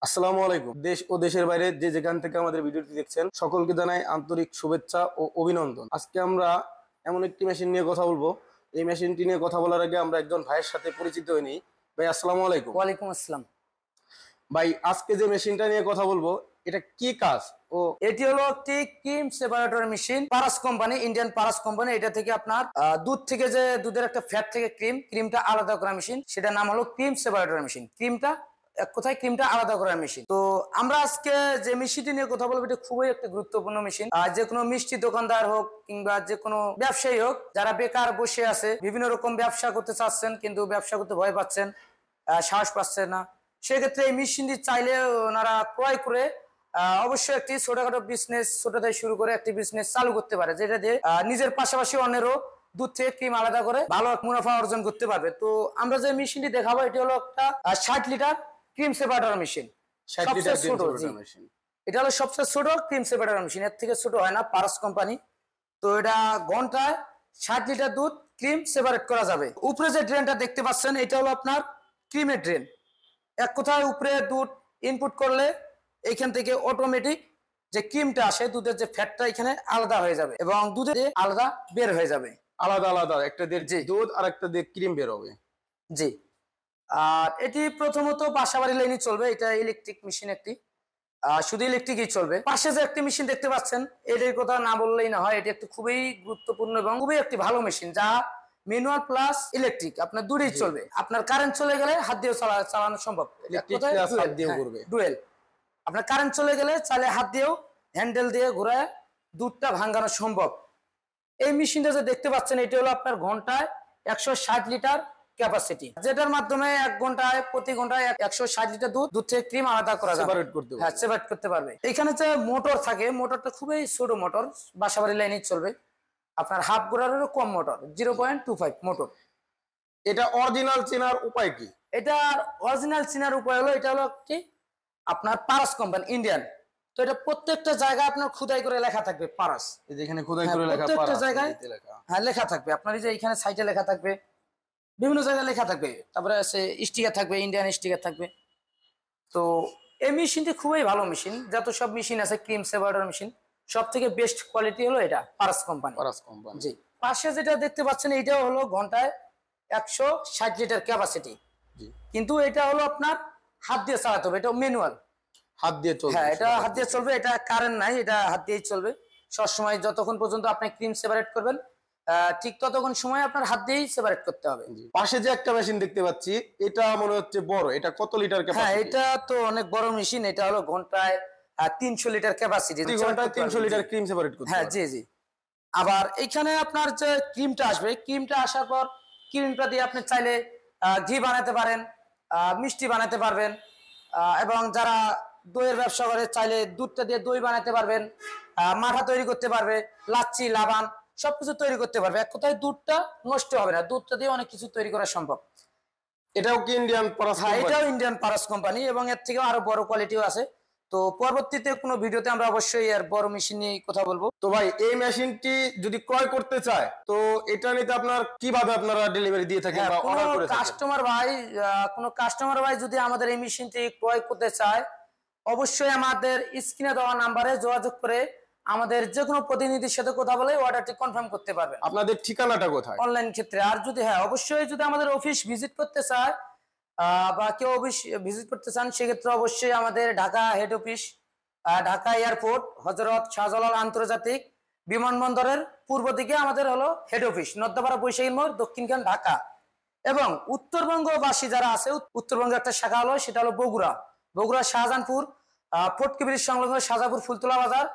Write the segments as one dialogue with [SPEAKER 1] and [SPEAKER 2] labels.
[SPEAKER 1] আসসালামু আলাইকুম। দেশ ও দেশের বাইরে যে যেখান থেকে আমাদের ভিডিওটি দেখছেন সকলকে জানাই আন্তরিক শুভেচ্ছা ও অভিনন্দন। আজকে আমরা এমন একটি মেশিন নিয়ে কথা বলবো। এই মেশিনটি নিয়ে কথা বলার আগে আমরা একজন ভাইয়ের সাথে পরিচিত হয়ে নিই। ভাই আসসালামু আলাইকুম।
[SPEAKER 2] ওয়ালাইকুম আসসালাম।
[SPEAKER 1] ভাই আজকে যে মেশিনটা নিয়ে কথা বলবো এটা কি কাজ? ও
[SPEAKER 2] এটি হলো একটি cream separator machine, Paras company, Indian Paras company. এটা থেকে আপনার দুধ থেকে যে দুধের একটা ফ্যাট থেকে ক্রিমটা আলাদা করা মেশিন, সেটার নাম হলো ক্রিম সেপারেটর মেশিন। এক কথায় ক্রিমটা আলাদা করার মেশিন। তো আমরা আজকে যে মেশিনটি নিয়ে কথা বলবো এটা খুবই একটা গুরুত্বপূর্ণ মেশিন। আর যে কোনো মিষ্টি দোকানদার হোক কিংবা যে কোনো ব্যবসায়ী হোক, যারা বেকার বসে আছে, বিভিন্ন রকম ব্যবসা করতে চাচ্ছেন কিন্তু ব্যবসা করতে ভয় পাচ্ছেন, সাহস পাচ্ছেন না, সেক্ষেত্রে এই মেশিনটি চাইলে ওনারা ক্রয় করে অবশ্যই একটি ছোটখাটো বিজনেস, ছোট থেকে শুরু করে একটি বিজনেস চালু করতে পারে, যেটা দিয়ে নিজের পাশাপাশি অন্যেরও দুধ থেকে ক্রিম আলাদা করে ভালো মুনাফা অর্জন করতে পারবে। তো আমরা যে মেশিনটি দেখাবো এটি হলো একটা 60 litre cream separator machine.
[SPEAKER 1] 60 litre cream separator machine.
[SPEAKER 2] এটা হলো সবচেয়ে ছোট ক্রিম সেপারেটর মেশিন, এর থেকে ছোট হয় না, পারাস কোম্পানি। তো এটা ঘন্টায় 60 লিটার দুধ ক্রিম সেপারেট করা যাবে। উপরে যে ড্রেনটা দেখতে পাচ্ছেন এটা হলো আপনার ক্রিমের ড্রেন। এক কথায় উপরে দুধ ইনপুট করলে এইখান থেকে অটোমেটিক যে ক্রিমটা আসে, দুধের যে ফ্যাটটা এখানে আলাদা হয়ে যাবে এবং দুধের আলাদা বের হয়ে যাবে।
[SPEAKER 1] আলাদা আলাদা একটা দিয়ে দুধ আর একটা দিয়ে ক্রিম বের হবে।
[SPEAKER 2] জি। আর এটি প্রথমত বাসাবাড়ি লাইনে চলবে। এটা ইলেকট্রিক মেশিন একটি, শুধু ইলেকট্রিকই চলবে। পাশে যে একটি মেশিন দেখতে পাচ্ছেন এটির কথা না বললেই না হয়। এটি একটি খুবই গুরুত্বপূর্ণ এবং খুবই একটি ভালো মেশিন, যা ম্যানুয়াল প্লাস ইলেকট্রিক আপনার দূরেই চলবে। আপনার কারেন্ট চলে গেলে হাত দিয়ে চালানো সম্ভব। ডুয়েল। আপনার কারেন্ট চলে গেলে চাইলে হাত দিয়েও হ্যান্ডেল দিয়ে ঘোরায় দুধটা ভাঙানো সম্ভব। এই মেশিনটা যে দেখতে পাচ্ছেন এটি হলো আপনার ঘন্টায় 160 লিটার ক্যাপাসিটি, যেটার মাধ্যমে প্রতি ঘন্টায় 160 লিটার দুধ থেকে ক্রিম আলাদা করা যাবে, সেপারেট করতে পারবে। এখানে যে মোটর থাকে, মোটরটা খুবই ছোট মোটর, বাসাবাড়ি লাইনে চলবে। আপনার হাফ গোড়ারেরও কম মোটর, 0.25 মোটর।
[SPEAKER 1] এটা অরিজিনাল চেনার উপায় কি?
[SPEAKER 2] এটা অরিজিনাল চেনার উপায় হলো, এটা হলো কি আপনার পারাস কোম্পানি, ইন্ডিয়ান। তো এটা প্রত্যেকটা জায়গায় আপনার খোদাই করে লেখা থাকবে পারাস।
[SPEAKER 1] যেখানে খোদাই করে লেখা
[SPEAKER 2] প্রত্যেকটা জায়গায় লেখা থাকবে। আপনার এই যে এখানে সাইটে লেখা থাকবে, বিভিন্ন জায়গায় লেখা থাকবে, তারপরে আছে স্টিকার থাকবে, ইন্ডিয়ান স্টিকার থাকবে। তো এই মেশিনটি খুবই ভালো মেশিন। যত সব মেশিন আছে ক্রিম সেপারেটর মেশিন, সব থেকে বেস্ট কোয়ালিটি হলো এটা পারাস কোম্পানি। জি। পাশে যেটা দেখতে পাচ্ছেন এটাও হলো ঘন্টায় 160 লিটার ক্যাপাসিটি, কিন্তু এটা হলো আপনার হাত দিয়ে চালাতে হবে। এটা ম্যানুয়াল,
[SPEAKER 1] হাত দিয়ে চলবে।
[SPEAKER 2] হ্যাঁ, এটা হাত দিয়ে চলবে। এটা কারেন্ট নাই, এটা হাত দিয়েই চলবে সবসময়। যতক্ষণ পর্যন্ত আপনি ক্রিম সেপারেট করবেন ঠিক ততক্ষণ সময় আপনার হাত দিয়েই সেপারেট করতে হবে।
[SPEAKER 1] পাশে যে একটা মেশিন দেখতে পাচ্ছি এটা মনে হচ্ছে বড়। এটা কত লিটার ক্যাপাসিটি?
[SPEAKER 2] হ্যাঁ, এটা তো অনেক বড় মেশিন। এটা হলো ঘন্টায় 300 লিটার ক্যাপাসিটি,
[SPEAKER 1] ঘন্টায় 300 লিটার ক্রিম সেপারেট করতে।
[SPEAKER 2] হ্যাঁ, জি জি। আবার এখানে আপনার যে ক্রিমটা আসবে, ক্রিমটা আসার পর ক্রিমটা দিয়ে আপনি চাইলে ঘি বানাতে পারেন, মিষ্টি বানাতে পারবেন, এবং যারা দইয়ের ব্যবসা করে চাইলে দুধটা দিয়ে দই বানাতে পারবেন, মাঠা তৈরি করতে পারবে, লাচ্ছি, লাবান সবকিছু তৈরি করতে পারবে। এক কথায় দুধটা নষ্ট হবে না, দুধটা দিয়ে অনেক কিছু তৈরি করা সম্ভব।
[SPEAKER 1] এটাও কি ইন্ডিয়ান পারাস?
[SPEAKER 2] হ্যাঁ, এটাও ইন্ডিয়ান পারাস কোম্পানি এবং এর থেকেও আরো বড় কোয়ালিটিও আছে। তো পরবর্তীতে কোনো ভিডিওতে আমরা অবশ্যই এর বড় মেশিন নিয়ে কথা বলবো।
[SPEAKER 1] তো ভাই এই মেশিনটি যদি ক্রয় করতে চায় তো এটা নিতে আপনার কিভাবে আপনারা ডেলিভারি দিয়ে থাকেন বা অর্ডার করে থাকেন?
[SPEAKER 2] কোনো কাস্টমার ভাই যদি আমাদের এই মেশিনটি ক্রয় করতে চায় অবশ্যই আমাদের স্ক্রিনে দেওয়া নাম্বারে যোগাযোগ করে আমাদের যে কোনো প্রতিনিধির সাথে কথা বলে অর্ডারটি কনফার্ম করতে পারবেন।
[SPEAKER 1] আপনাদের ঠিকানাটা কোথায়?
[SPEAKER 2] অনলাইন ক্ষেত্রে। আর যদি অবশ্যই যদি আমাদের অফিস ভিজিট করতে চায় বা কেউ অফিস ভিজিট করতে চান, সেক্ষেত্রে অবশ্যই আমাদের Dhaka head office, Dhaka airport, Hazrat Shahjalal আন্তর্জাতিক বিমানবন্দরের পূর্ব দিকে আমাদের হলো হেড অফিস, নদ্যাপাড়া বৈশাখী মোড়, দক্ষিণখান, ঢাকা। এবং উত্তরবঙ্গবাসী যারা আছে, উত্তরবঙ্গের একটা শাখা হলো, সেটা হলো বগুড়া শাহজাহানপুর, ফটকি ব্রিজ সংলগ্ন শাহজাহানপুর ফুলতলা বাজার,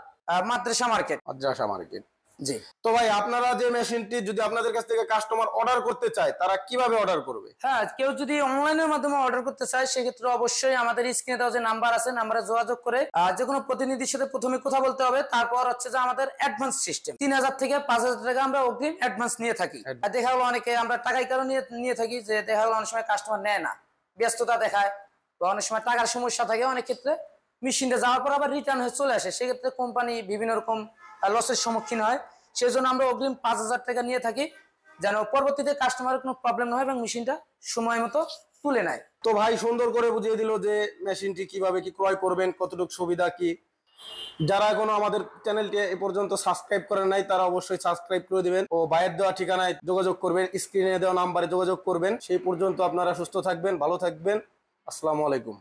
[SPEAKER 2] মাদ্রাসা মার্কেট।
[SPEAKER 1] জি। তো ভাই আপনারা যে মেশিনটি যদি আপনাদের কাছ থেকে কাস্টমার অর্ডার করতে চায় তারা কিভাবে অর্ডার করবে?
[SPEAKER 2] হ্যাঁ, কেউ যদি অনলাইনের মাধ্যমে অর্ডার করতে চায় সেক্ষেত্রে অবশ্যই আমাদের স্ক্রিনে দেওয়া যে নাম্বার আছে, নাম্বারে যোগাযোগ করে যে কোনো প্রতিনিধির সাথে প্রথমে কথা বলতে হবে। তারপর হচ্ছে যে আমাদের অ্যাডভান্স সিস্টেম 3000 থেকে 5000 টাকা আমরা অগ্রিম অ্যাডভান্স নিয়ে থাকি। আর দেখা হলো অনেকে আমরা টাকাই কারণে নিয়ে থাকি, যে দেখা হলো অনেক সময় কাস্টমার নেয় না, ব্যস্ততা দেখায় বা অনেক সময় টাকার সমস্যা থাকে। অনেক ক্ষেত্রে মেশিনটা যাওয়ার পর আবার রিটার্ন হয়ে চলে আসে, সেক্ষেত্রে কোম্পানি বিভিন্ন রকম লসের সম্মুখীন হয়। সেই জন্য আমরা অগ্রিম 5000 টাকা নিয়ে থাকি, যেন পরবর্তীতে কাস্টমারের কোনো প্রবলেম না হয় এবং মেশিনটা সময় মতো তুলে নেয়।
[SPEAKER 1] তো ভাই সুন্দর করে বুঝিয়ে দিল যে মেশিনটি কিভাবে কি ক্রয় করবেন, কতটুকু সুবিধা কি। যারা এখনো আমাদের চ্যানেলটি এ পর্যন্ত সাবস্ক্রাইব করেন নাই তারা অবশ্যই সাবস্ক্রাইব করে দিবেন ও ভাইয়ের দেওয়া ঠিকানায় যোগাযোগ করবেন, স্ক্রিনে দেওয়া নাম্বারে যোগাযোগ করবেন। সেই পর্যন্ত আপনারা সুস্থ থাকবেন, ভালো থাকবেন। আসসালামু আলাইকুম।